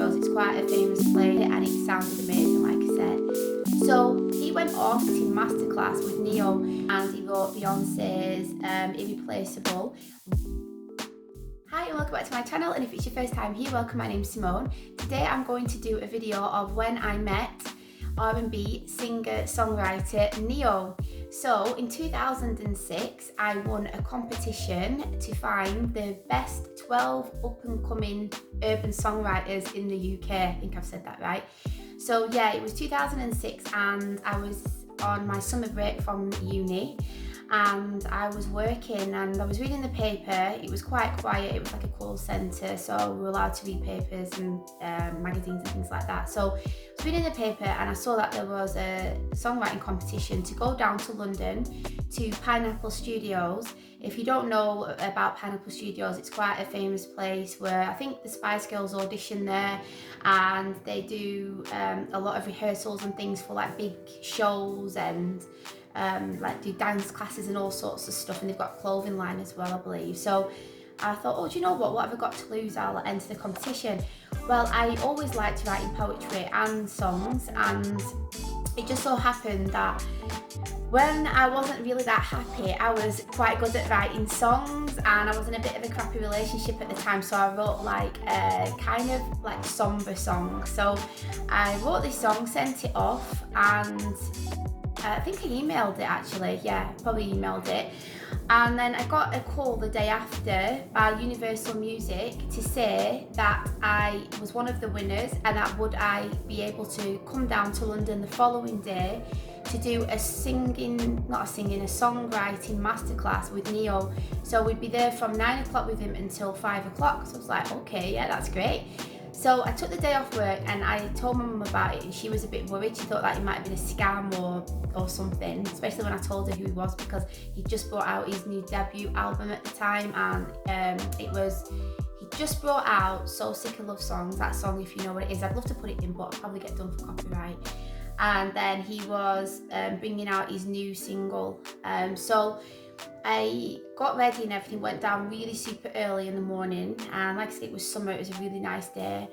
Studios. It's quite a famous place and it sounded amazing, like I said. So he went off to Masterclass with NEYO and he wrote Beyonce's Irreplaceable. Hi and welcome back to my channel, and if it's your first time here, welcome. My name's Simone. Today I'm going to do a video of when I met R&B singer-songwriter NEYO. So in 2006 I won a competition to find the best 12 up-and-coming urban songwriters in the UK. I think I've said that right. So yeah, it was 2006 and I was on my summer break from uni and I was working and I was reading the paper. It was quite quiet, it was like a call centre, so we were allowed to read papers and magazines and things like that. So I was reading the paper and I saw that there was a songwriting competition to go down to London to Pineapple Studios. If you don't know about Pineapple Studios, it's quite a famous place where I think the Spice Girls audition there, and they do a lot of rehearsals and things for like big shows and like do dance classes and all sorts of stuff, and they've got a clothing line as well, I believe. So I thought, oh, do you know what have I got to lose? I'll enter the competition. Well, I always liked writing poetry and songs, and it just so happened that when I wasn't really that happy, I was quite good at writing songs, and I was in a bit of a crappy relationship at the time, so I wrote like a kind of like somber song. So I wrote this song, sent it off, and I think I emailed it actually, yeah, probably emailed it. And then I got a call the day after by Universal Music to say that I was one of the winners and that would I be able to come down to London the following day to do a songwriting masterclass with NEYO. So we'd be there from 9 o'clock with him until 5 o'clock. So I was like, okay, yeah, that's great. So I took the day off work and I told my mum about it, and she was a bit worried. She thought that it might have been a scam or something, especially when I told her who he was, because he just brought out his new debut album at the time, and he just brought out So Sick of Love Songs, that song, if you know what it is. I'd love to put it in, but I'll probably get done for copyright. And then he was bringing out his new single. So I got ready and everything, went down really super early in the morning, and like I said, it was summer, it was a really nice day,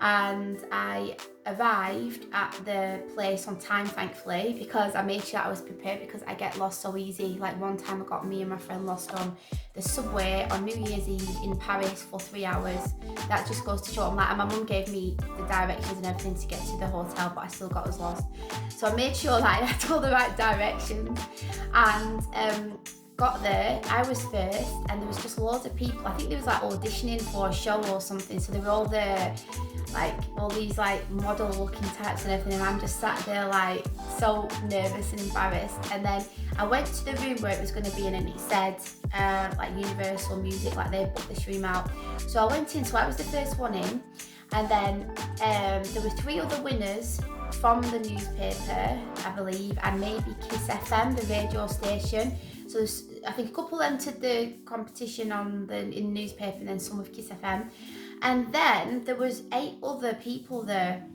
and I arrived at the place on time, thankfully, because I made sure that I was prepared, because I get lost so easy. Like one time I got me and my friend lost on the subway on New Year's Eve in Paris for 3 hours. That just goes to show. And my mum gave me the directions and everything to get to the hotel, but I still got us lost. So I made sure that I had all the right directions, and got there. I was first, and there was just loads of people. I think there was like auditioning for a show or something, so they were all there, like all these like model looking types and everything, and I'm just sat there like so nervous and embarrassed. And then I went to the room where it was going to be in, and it said like Universal Music, like they booked this room out. So I went in, so I was the first one in, and then there were 3 other winners from the newspaper, I believe, and maybe Kiss FM, the radio station. So I think a couple entered the competition in the newspaper, and then some with Kiss FM. And then there was 8 other people there,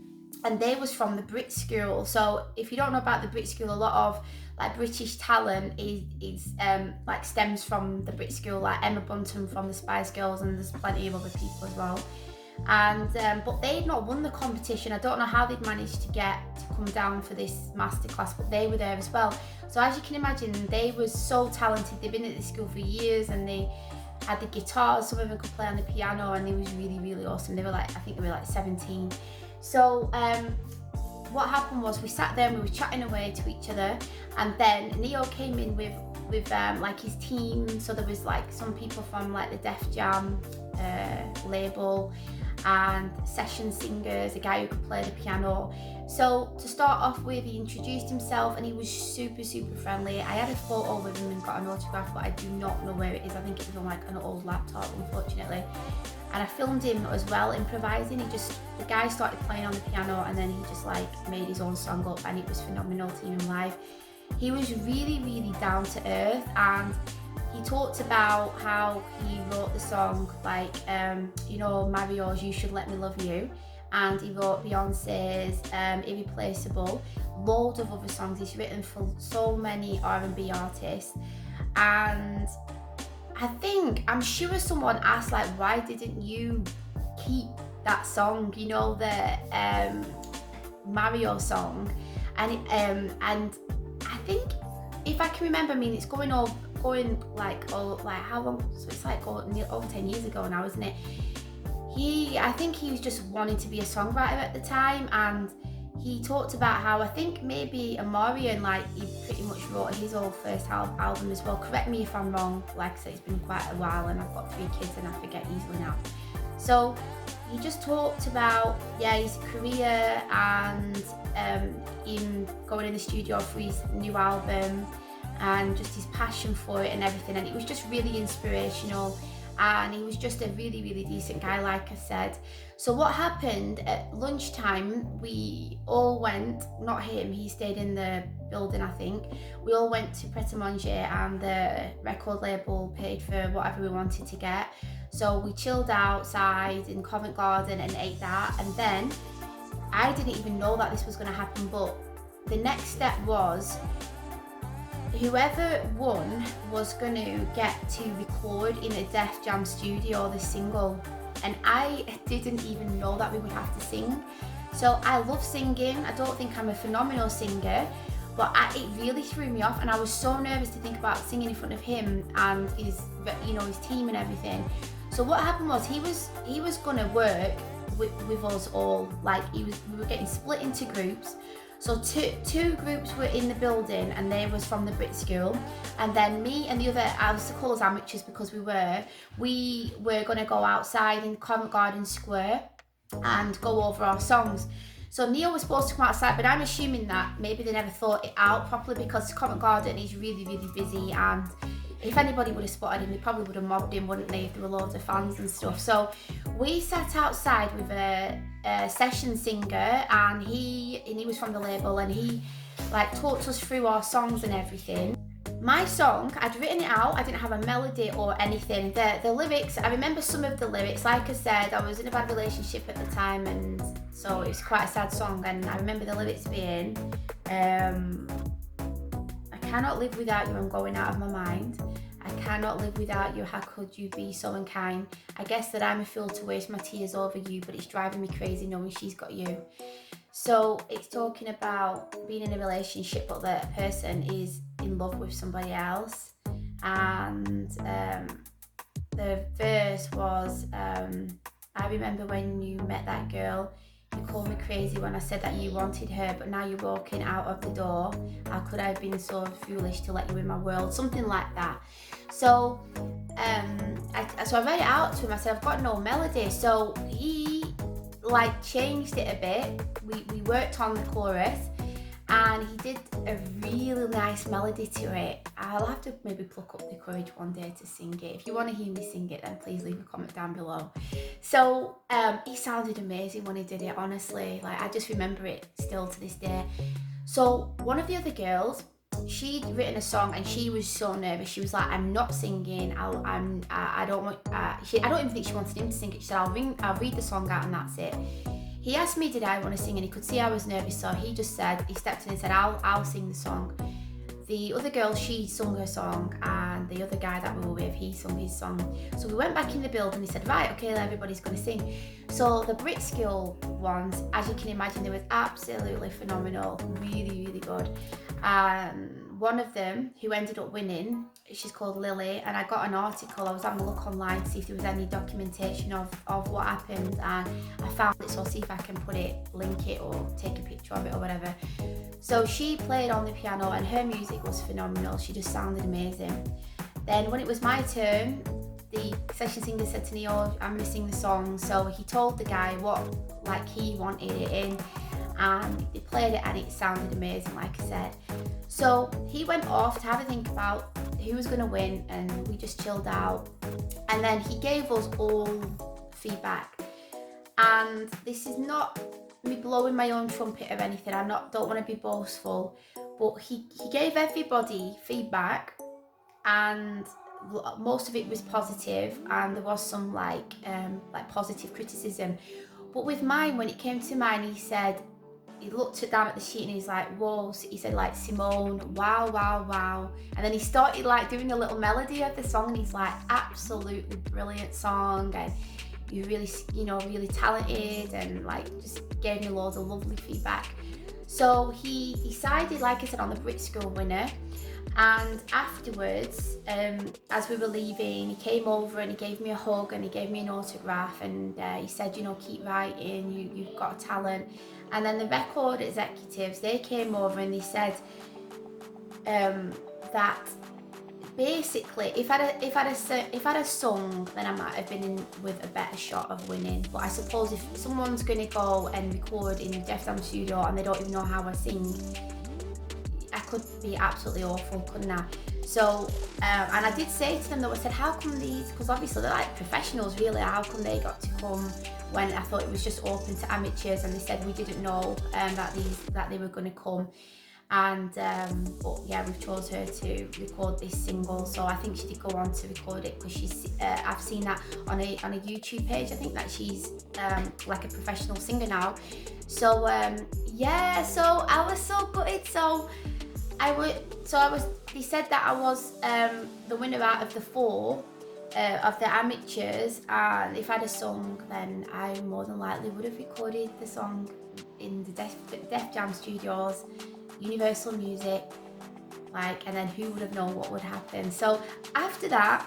and they was from the Brit school. So if you don't know about the Brit school, a lot of like British talent is like stems from the Brit school, like Emma Bunton from the Spice Girls, and there's plenty of other people as well. And but they'd not won the competition. I don't know how they'd managed to come down for this masterclass, but they were there as well. So as you can imagine, they were so talented. They've been at this school for years, and they had the guitars. Some of them could play on the piano, and they was really, really awesome. They were like, I think they were like 17. So what happened was we sat there and we were chatting away to each other, and then NEYO came in with like his team. So there was like some people from like the Def Jam label, and session singers, a guy who could play the piano. So to start off with, he introduced himself, and he was super, super friendly. I had a photo with him and got an autograph, but I do not know where it is. I think it was on like an old laptop, unfortunately. And I filmed him as well, improvising. The guy started playing on the piano, and then he just like made his own song up, and it was phenomenal to hear him live. He was really, really down to earth, and he talked about how he wrote the song like, you know, Mario's You Should Let Me Love You, and he wrote Beyonce's Irreplaceable, loads of other songs. He's written for so many R&B artists, and I'm sure someone asked like, why didn't you keep that song, you know, the Mario song, and I think, if I can remember, I mean, it's going like how long? So it's like over 10 years ago now, isn't it? I think he was just wanting to be a songwriter at the time, and he talked about how, I think maybe Amorian, like, he pretty much wrote his own first album as well. Correct me if I'm wrong. Like I said, it's been quite a while, and I've got 3 kids, and I forget easily now. So he just talked about, his career and him going in the studio for his new album, and just his passion for it and everything. And it was just really inspirational, and he was just a really, really decent guy, like I said. So what happened at lunchtime, we all went, not him, he stayed in the building, I think. We all went to Pret a Manger, and the record label paid for whatever we wanted to get. So we chilled outside in Covent Garden and ate that. And then I didn't even know that this was going to happen, but the next step was, whoever won was going to get to record in a Def Jam studio the single. And I didn't even know that we would have to sing. So I love singing. I don't think I'm a phenomenal singer, but it really threw me off, and I was so nervous to think about singing in front of him and his team and everything. So what happened was, he was gonna work with us all. Like, we were getting split into groups. So two groups were in the building, and they was from the Brit school, and then me and the other, I was to call us amateurs because we were going to go outside in Covent Garden Square and go over our songs. So NEYO was supposed to come outside, but I'm assuming that maybe they never thought it out properly, because Covent Garden is really, really busy, and if anybody would have spotted him, they probably would have mobbed him, wouldn't they, if there were loads of fans and stuff. So we sat outside with a session singer, and he was from the label, and he like talked us through our songs and everything. My song, I'd written it out, I didn't have a melody or anything. The lyrics, I remember some of the lyrics. Like I said, I was in a bad relationship at the time, and so it was quite a sad song, and I remember the lyrics being, I cannot live without you, I'm going out of my mind. I cannot live without you, how could you be so unkind? I guess that I'm a fool to waste my tears over you, but it's driving me crazy knowing she's got you. So it's talking about being in a relationship, but the person is in love with somebody else. And the verse was, I remember when you met that girl, you called me crazy when I said that you wanted her, but now you're walking out of the door. How could I have been so foolish to let you in my world? Something like that. So I read it out to him. I said, I've got no melody. So he like changed it a bit. We worked on the chorus, and he did a really nice melody to it. I'll have to maybe pluck up the courage one day to sing it. If you want to hear me sing it, then please leave a comment down below. So he sounded amazing when he did it, honestly. Like, I just remember it still to this day. So one of the other girls, she'd written a song, and she was so nervous. She was like, I'm not singing. I don't even think she wanted him to sing it. She said, I'll read the song out, and that's it. He asked me, did I want to sing, and he could see I was nervous, so he stepped in and said, I'll sing the song. The other girl, she sung her song, and the other guy that we were with, he sung his song. So we went back in the building, he said, right, okay, everybody's going to sing. So the Brit School ones, as you can imagine, they were absolutely phenomenal, really, really good. One of them, who ended up winning, she's called Lily, and I got an article. I was having a look online to see if there was any documentation of what happened, and I found it, so I'll see if I can link it or take a picture of it or whatever. So she played on the piano, and her music was phenomenal. She just sounded amazing. Then when it was my turn, the session singer said to NEYO, I'm going to sing the song. So he told the guy what he wanted it in, and they played it, and it sounded amazing, like I said. So he went off to have a think about who was going to win, and we just chilled out. And then he gave us all feedback. And this is not me blowing my own trumpet or anything. Don't want to be boastful, but he gave everybody feedback, and most of it was positive, and there was some like positive criticism. But with mine, when it came to mine, he looked down at the sheet, and he's like, whoa, he said like, Simone, wow, wow, wow. And then he started like doing a little melody of the song, and he's like, absolutely brilliant song. And you're really, you know, really talented, and like just gave me loads of lovely feedback. So he decided, like I said, on the Brit School winner. And afterwards, as we were leaving, he came over and he gave me a hug and he gave me an autograph, and he said, you know, keep writing, you've got a talent. And then the record executives, they came over and they said that basically if I'd have sung, then I might have been in with a better shot of winning. But I suppose if someone's going to go and record in Def Jam studio and they don't even know how I sing, I could be absolutely awful, couldn't I? So, and I did say to them though, I said, how come these, because obviously they're like professionals really, how come they got to come when I thought it was just open to amateurs? And they said, we didn't know that they were going to come. And but yeah, we've chose her to record this single, so I think she did go on to record it, because she's I've seen that on a YouTube page. I think that she's like a professional singer now. So yeah, so I was so gutted. They said that I was the winner out of the 4 of the amateurs, and if I'd have sung, then I more than likely would have recorded the song in the Def Jam studios, Universal Music, like, and then who would have known what would happen. So after that,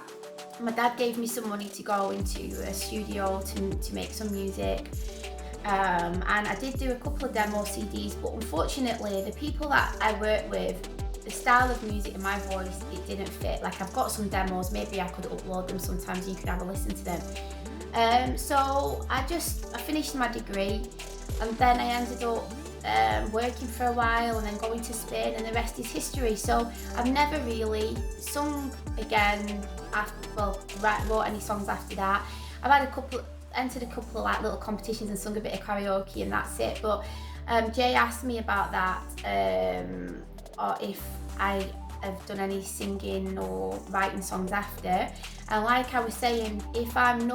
my dad gave me some money to go into a studio to make some music, and I did do a couple of demo CDs, but unfortunately the people that I work with, the style of music and my voice, it didn't fit. Like, I've got some demos, maybe I could upload them sometimes and you could have a listen to them. So I finished my degree, and then I ended up working for a while and then going to Spain, and the rest is history. So I've never really sung again wrote any songs after that. I've had entered a couple of like little competitions and sung a bit of karaoke, and that's it. But Jay asked me about that, or if I have done any singing or writing songs after. And like I was saying, if I'm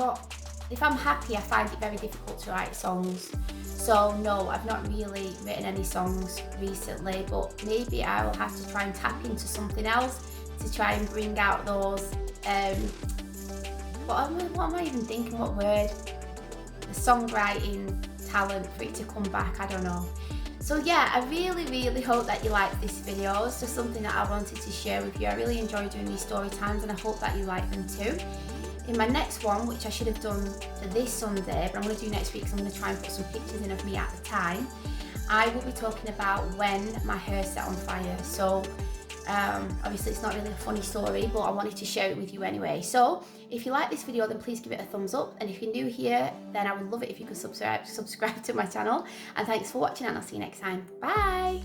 happy, I find it very difficult to write songs. So no, I've not really written any songs recently, but maybe I will have to try and tap into something else to try and bring out those, what am I even thinking, what word? The songwriting talent for it to come back, I don't know. So yeah, I really, really hope that you liked this video. It's just something that I wanted to share with you. I really enjoy doing these story times, and I hope that you like them too. In my next one, which I should have done for this Sunday, but I'm going to do next week because I'm going to try and put some pictures in of me at the time, I will be talking about when my hair set on fire. So obviously it's not really a funny story, but I wanted to share it with you anyway. So if you like this video, then please give it a thumbs up, and if you're new here, then I would love it if you could subscribe to my channel. And thanks for watching, and I'll see you next time. Bye.